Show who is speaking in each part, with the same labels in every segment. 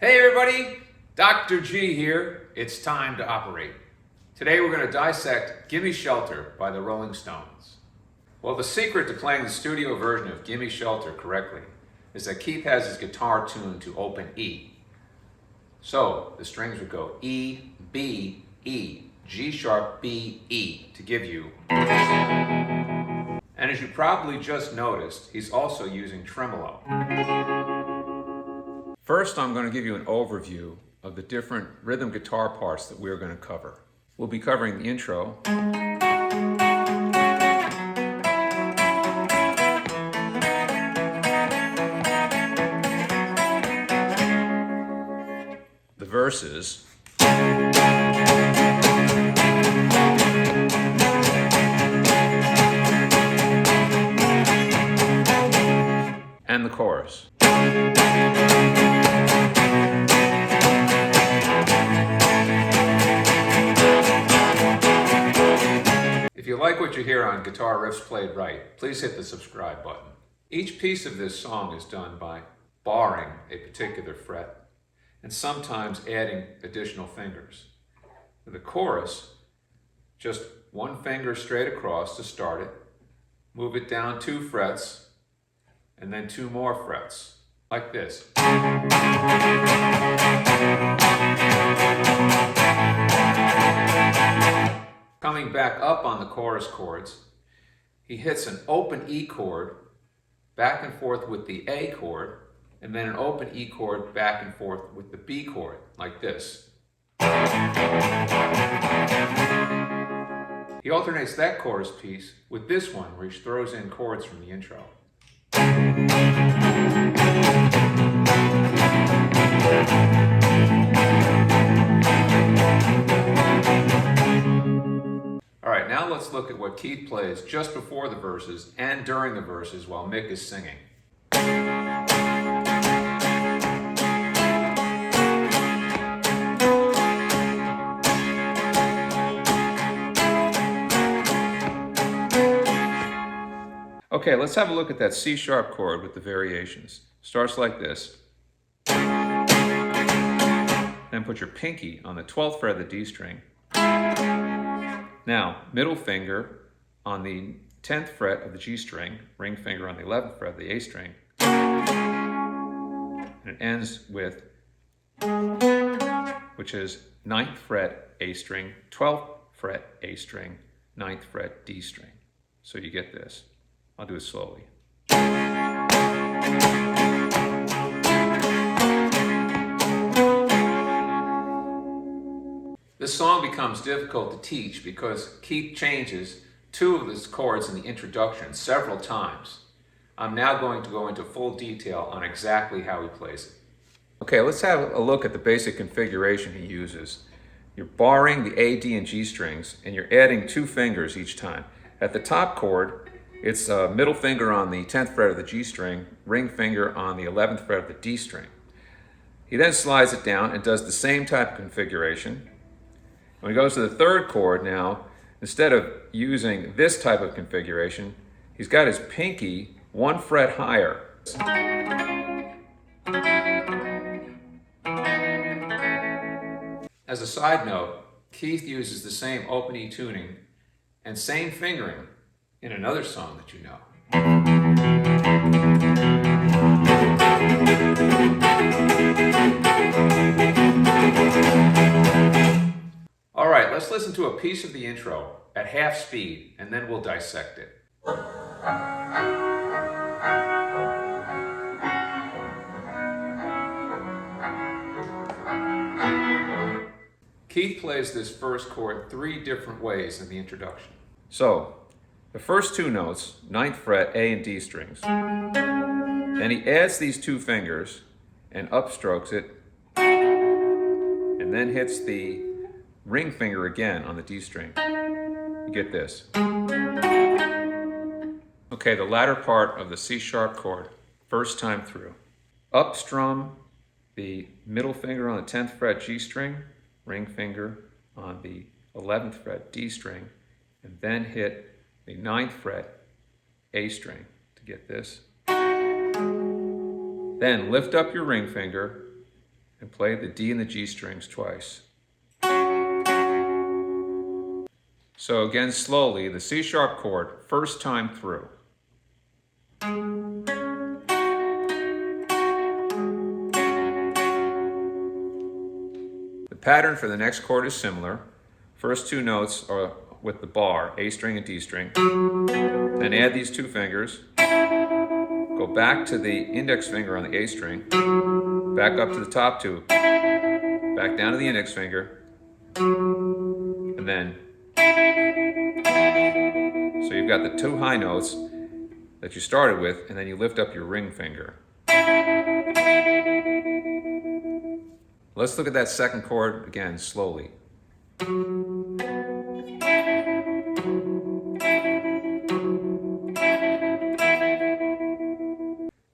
Speaker 1: Hey everybody, Dr. G here. It's time to operate. Today we're going to dissect Gimme Shelter by the Rolling Stones. Well, the secret to playing the studio version of Gimme Shelter correctly is that Keith has his guitar tuned to open E. So the strings would go E, B, E, G sharp, B, E to give you. And as you probably just noticed, he's also using tremolo. First, I'm going to give you an overview of the different rhythm guitar parts that we're going to cover. We'll be covering the intro, the verses, and the chorus. If you like what you hear on Guitar Riffs Played Right, please hit the subscribe button. Each piece of this song is done by barring a particular fret and sometimes adding additional fingers. For the chorus, just one finger straight across to start it, move it down 2 frets, and then 2 more frets, like this. Coming back up on the chorus chords, he hits an open E chord back and forth with the A chord, and then an open E chord back and forth with the B chord, like this. He alternates that chorus piece with this one where he throws in chords from the intro. Alright, now let's look at what Keith plays just before the verses and during the verses while Mick is singing. Okay, let's have a look at that C sharp chord with the variations. Starts like this. Then put your pinky on the 12th fret of the D string. Now, middle finger on the 10th fret of the G string, ring finger on the 11th fret of the A string, and it ends with, which is 9th fret A string, 12th fret A string, 9th fret D string. So you get this. I'll do it slowly. This song becomes difficult to teach because Keith changes 2 of his chords in the introduction several times. I'm now going to go into full detail on exactly how he plays it. Okay, let's have a look at the basic configuration he uses. You're barring the A, D, and G strings, and you're adding 2 fingers each time. At the top chord, it's a middle finger on the 10th fret of the G string, ring finger on the 11th fret of the D string. He then slides it down and does the same type of configuration. When he goes to the 3rd chord now, instead of using this type of configuration, he's got his pinky 1 fret higher. As a side note, Keith uses the same open E tuning and same fingering in another song that you know. All right, let's listen to a piece of the intro at half speed, and then we'll dissect it. Keith plays this first chord 3 different ways in the introduction. So, the first 2 notes, 9th fret, A and D strings. Then he adds these 2 fingers and upstrokes it, and then hits the ring finger again on the D string. You get this. Okay, the latter part of the C sharp chord, first time through. Upstrum the middle finger on the 10th fret G string, ring finger on the 11th fret D string, and then hit the 9th fret A string to get this. Then lift up your ring finger and play the D and the G strings twice. So again, slowly, the C sharp chord, first time through. The pattern for the next chord is similar. First two notes are with the bar, A string and D string. Then add these two fingers. Go back to the index finger on the A string. Back up to the top two. Back down to the index finger. And then, so you've got the two high notes that you started with, and then you lift up your ring finger. Let's look at that second chord again, slowly.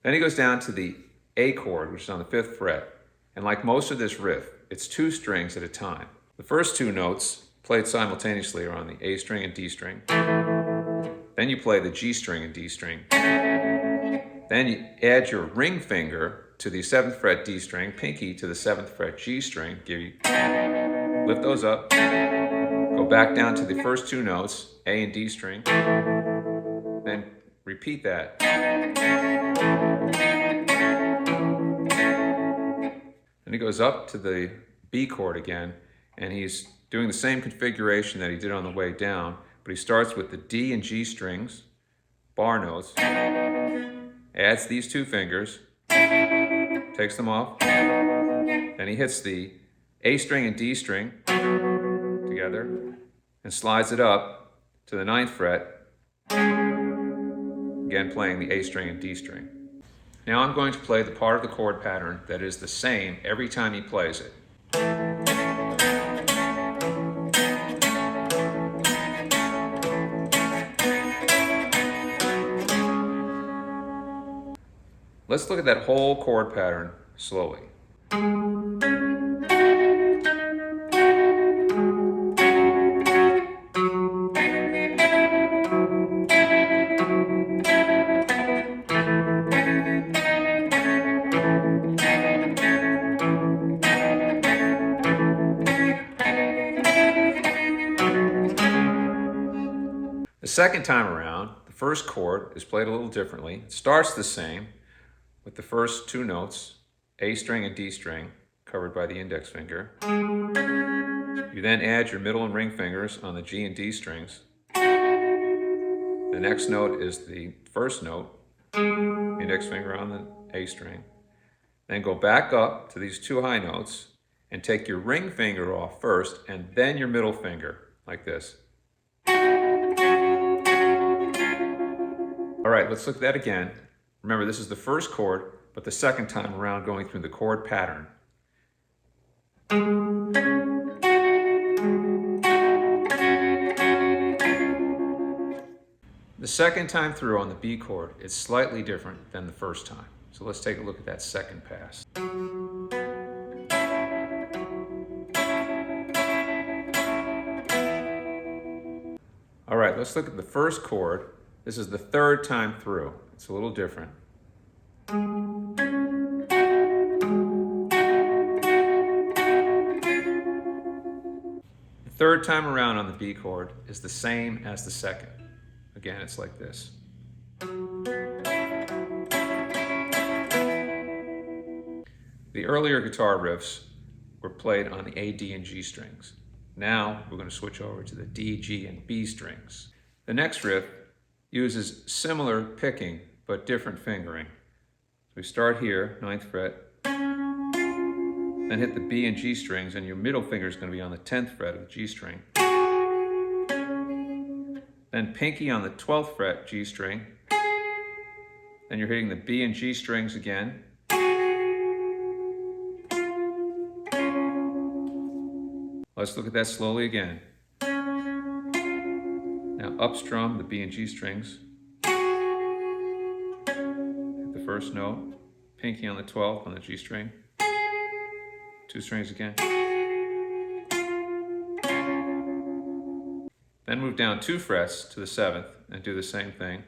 Speaker 1: Then he goes down to the A chord, which is on the 5th fret. And like most of this riff, it's two strings at a time. The first two notes, played simultaneously, are on the A string and D string. Then you play the G string and D string. Then you add your ring finger to the 7th fret D string, pinky to the 7th fret G string, lift those up, go back down to the first two notes, A and D string, then repeat that. Then he goes up to the B chord again, and he's doing the same configuration that he did on the way down, but he starts with the D and G strings, bar notes, adds these two fingers, takes them off, then he hits the A string and D string together and slides it up to the 9th fret, again playing the A string and D string. Now I'm going to play the part of the chord pattern that is the same every time he plays it. Let's look at that whole chord pattern slowly. The second time around, the first chord is played a little differently. It starts the same with the first two notes, A string and D string, covered by the index finger. You then add your middle and ring fingers on the G and D strings. The next note is the first note, index finger on the A string. Then go back up to these two high notes and take your ring finger off first and then your middle finger, like this. All right, let's look at that again. Remember, this is the first chord, but the second time around going through the chord pattern. The second time through on the B chord is slightly different than the first time. So let's take a look at that second pass. All right, let's look at the first chord. This is the third time through. It's a little different. The third time around on the B chord is the same as the second. Again, it's like this. The earlier guitar riffs were played on the A, D, and G strings. Now we're going to switch over to the D, G, and B strings. The next riff uses similar picking but different fingering. So we start here, 9th fret, then hit the B and G strings, and your middle finger is going to be on the 10th fret of the G string. Then pinky on the 12th fret G string. Then you're hitting the B and G strings again. Let's look at that slowly again. Now upstrum the B and G strings. Hit the first note, pinky on the 12th on the G string. Two strings again. Then move down 2 frets to the 7th and do the same thing.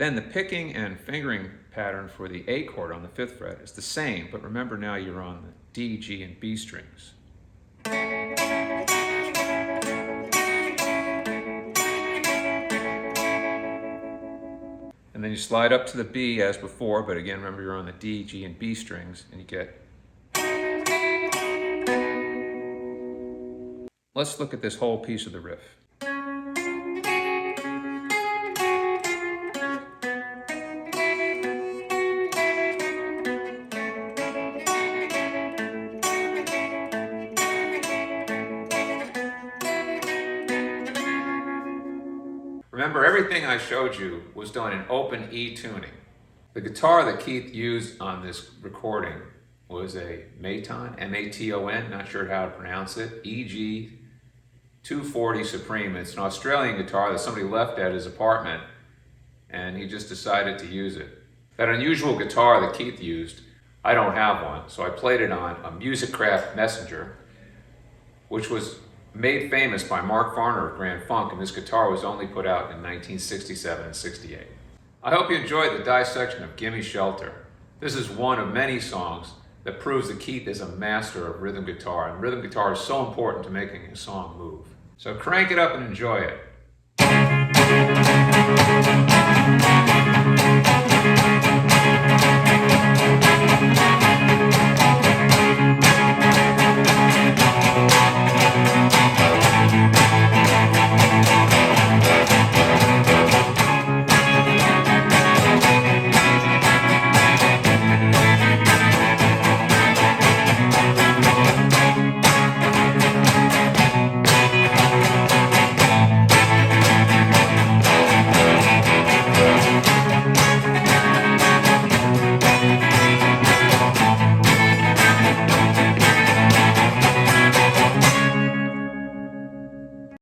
Speaker 1: Then the picking and fingering pattern for the A chord on the 5th fret is the same, but remember now you're on the D, G, and B strings. And then you slide up to the B as before, but again remember you're on the D, G, and B strings, and you get. Let's look at this whole piece of the riff. Remember, everything I showed you was done in open E tuning. The guitar that Keith used on this recording was a Maton, M-A-T-O-N, not sure how to pronounce it, EG 240 Supreme. It's an Australian guitar that somebody left at his apartment, and he just decided to use it. That unusual guitar that Keith used, I don't have one, so I played it on a Musicraft Messenger, which was made famous by Mark Farner of Grand Funk, and this guitar was only put out in 1967 and 68. I hope you enjoyed the dissection of Gimme Shelter. This is one of many songs that proves that Keith is a master of rhythm guitar, and rhythm guitar is so important to making a song move. So crank it up and enjoy it.